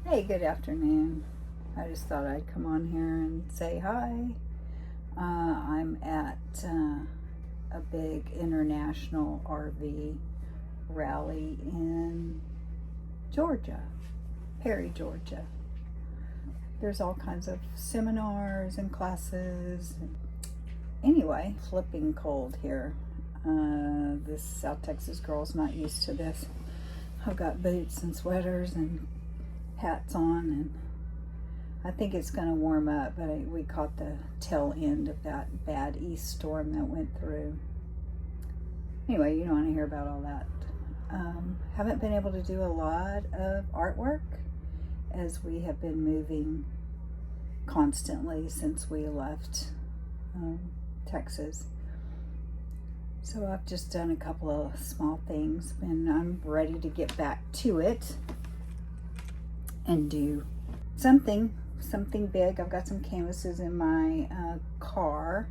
Hey, good afternoon. I just thought I'd come on here and say hi. I'm at a big international RV rally in Georgia, Perry, Georgia. There's all kinds of seminars and classes. Anyway, flipping cold here. This South Texas girl's not used to this. I've got boots and sweaters and hats on, and I think it's going to warm up, but we caught the tail end of that bad east storm that went through. Anyway, you don't want to hear about all that. Haven't been able to do a lot of artwork as we have been moving constantly since we left Texas. So I've just done a couple of small things, and I'm ready to get back to it and do something big. I've got some canvases in my car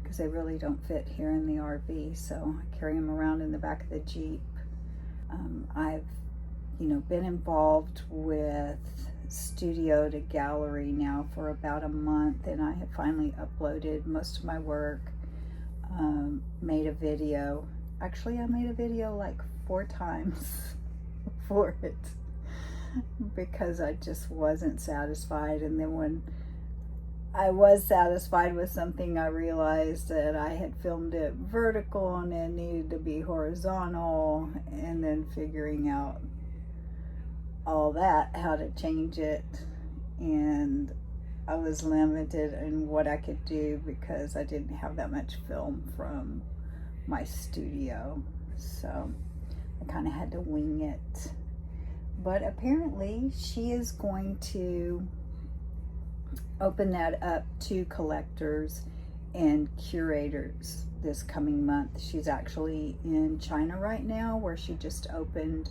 because they really don't fit here in the RV, so I carry them around in the back of the Jeep. I've been involved with Studio to Gallery now for about a month, and I have finally uploaded most of my work. Made a video. Actually, I made a video like 4 times for it because I just wasn't satisfied. And then when I was satisfied with something, I realized that I had filmed it vertical and it needed to be horizontal, and then figuring out all that, how to change it, and I was limited in what I could do because I didn't have that much film from my studio, so I kind of had to wing it. But apparently she is going to open that up to collectors and curators this coming month. She's actually in China right now, where she just opened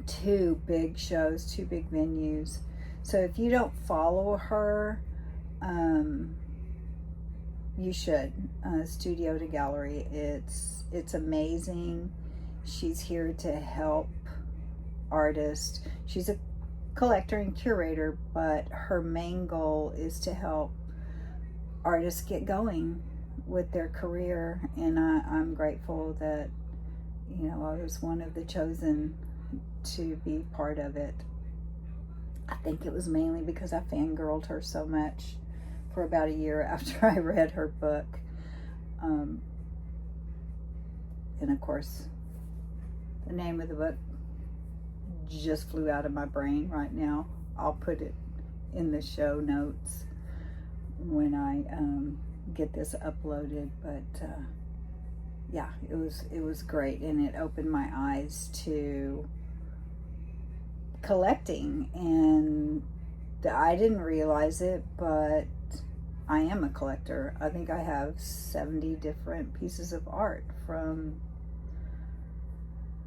2 big shows, 2 big venues. So if you don't follow her, you should. Studio to Gallery. It's amazing. She's here to help artists. She's a collector and curator, but her main goal is to help artists get going with their career. And I'm grateful that I was one of the chosen to be part of it. I think it was mainly because I fangirled her so much for about a year after I read her book. And of course, the name of the book just flew out of my brain right now. I'll put it in the show notes when I get this uploaded. But yeah, it was great, and it opened my eyes to collecting, and I didn't realize it, but I am a collector. I think I have 70 different pieces of art from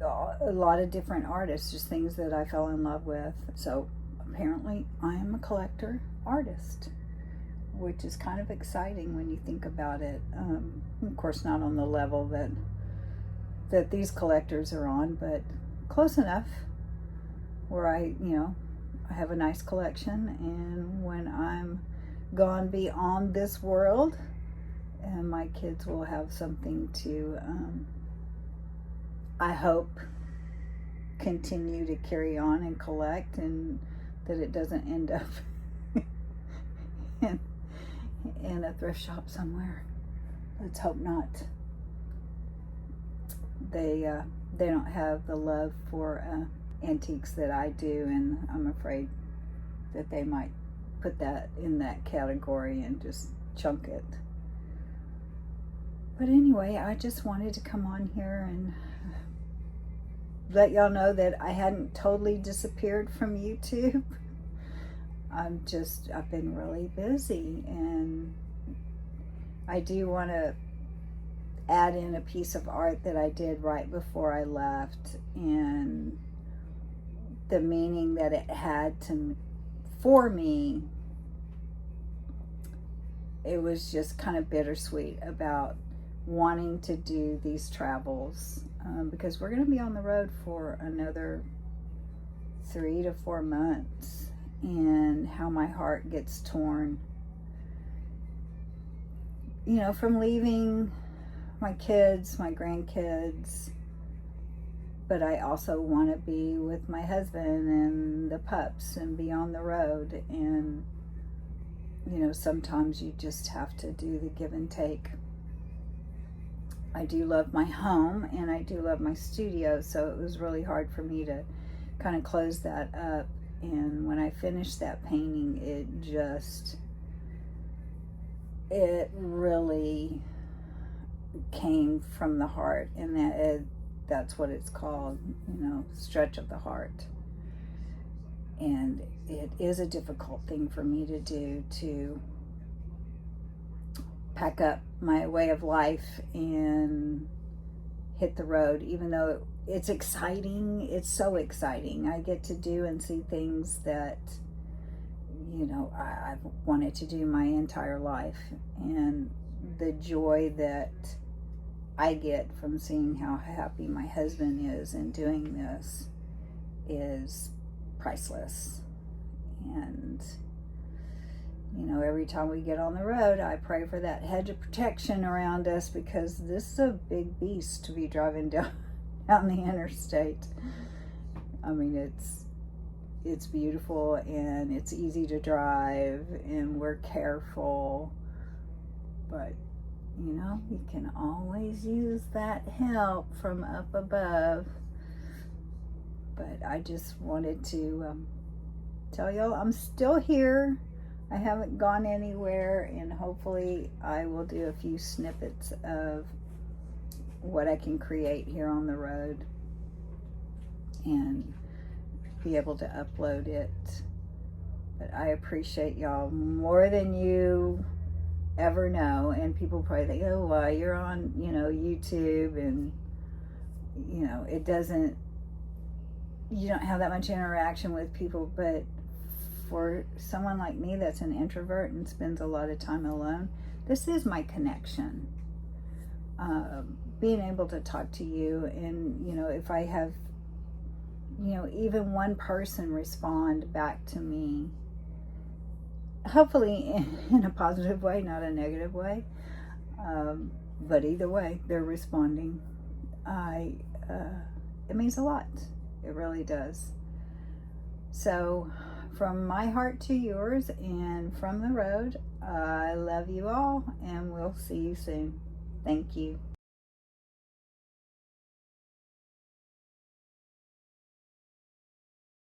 a lot of different artists, just things that I fell in love with. So apparently I am a collector artist, which is kind of exciting when you think about it. Of course, not on the level that these collectors are on, but close enough where I have a nice collection, and when I'm gone beyond this world, and my kids will have something to, I hope, continue to carry on and collect, and that it doesn't end up in a thrift shop somewhere. Let's hope not. They don't have the love for antiques that I do, and I'm afraid that they might put that in that category and just chunk it. But anyway, I just wanted to come on here and let y'all know that I hadn't totally disappeared from YouTube. I've been really busy, and I do want to add in a piece of art that I did right before I left, and the meaning that it had for me. It was just kind of bittersweet about wanting to do these travels, because we're going to be on the road for another 3 to 4 months, and how my heart gets torn, you know, from leaving my kids, my grandkids, but I also want to be with my husband and the pups and be on the road. And, you know, sometimes you just have to do the give and take. I do love my home and I do love my studio, so it was really hard for me to kind of close that up. And when I finished that painting, it really came from the heart, and that's what it's called, you know, stretch of the heart. And it is a difficult thing for me to do, to pack up my way of life and hit the road, even though it's exciting. It's so exciting. I get to do and see things that, you know, I've wanted to do my entire life. And the joy that I get from seeing how happy my husband is in doing this is priceless. And, you know, every time we get on the road, I pray for that hedge of protection around us, because this is a big beast to be driving down the interstate. I mean, it's beautiful and it's easy to drive and we're careful, but you know, you can always use that help from up above. But I just wanted to tell y'all I'm still here. I haven't gone anywhere, and hopefully I will do a few snippets of what I can create here on the road and be able to upload it. But I appreciate y'all more than you ever know. And people probably think, oh, well, you're on, you know, YouTube, and you know, you don't have that much interaction with people. But for someone like me that's an introvert and spends a lot of time alone, this is my connection. Being able to talk to you, and you know, if I have, you know, even one person respond back to me, hopefully in a positive way, not a negative way, but either way, they're responding. It means a lot. It really does. So, from my heart to yours, and from the road, I love you all, and we'll see you soon. Thank you.